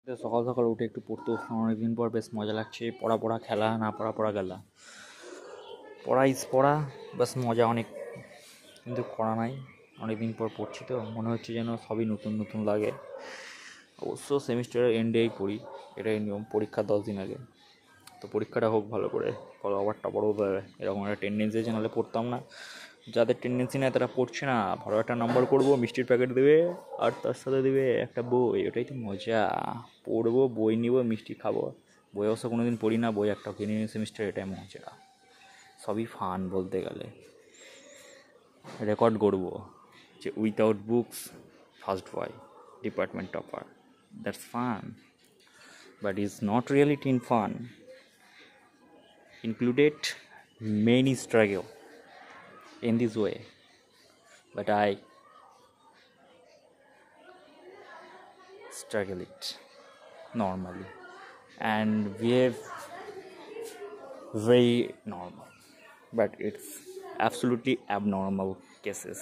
সকাল সকাল উঠে একটু পড়তে বসলাম, অনেকদিন পর বেশ মজা লাগছে। পড়া খেলা, না পড়া গেলা। পড়া বেশ মজা অনেক, কিন্তু করা নাই। অনেকদিন পর পড়ছি তো মনে হচ্ছে যেন সবই নতুন নতুন লাগে। অবশ্য সেমিস্টারের এন্ডেই পড়ি, এটাই নিয়ম। পরীক্ষা 10 দিন আগে, তো পরীক্ষাটা হোক ভালো করে, ফলো আবারটা বড় হবে এরকম একটা টেন্ডেন্সি আছে, নাহলে পড়তাম না। যাদের টেন্ডেন্সি নেয় তারা পড়ছে না, ভালো একটা নাম্বার করবো, মিষ্টির প্যাকেট দেবে আর তার সাথে দেবে একটা বই। ওটাই তো মজা। পড়বো, বই নিব, মিষ্টি খাবো। বই অবশ্য কোনো দিন পড়ি না, বই একটা কিনে নিই সেমিস্টার, এটাই মজা। সবই ফান বলতে গেলে। রেকর্ড করবো যে without books first boy, department topper. That's fun, but is not reality in fun. Included many struggle in this way, but I struggle it normally and behave very normal, but it's absolutely abnormal cases.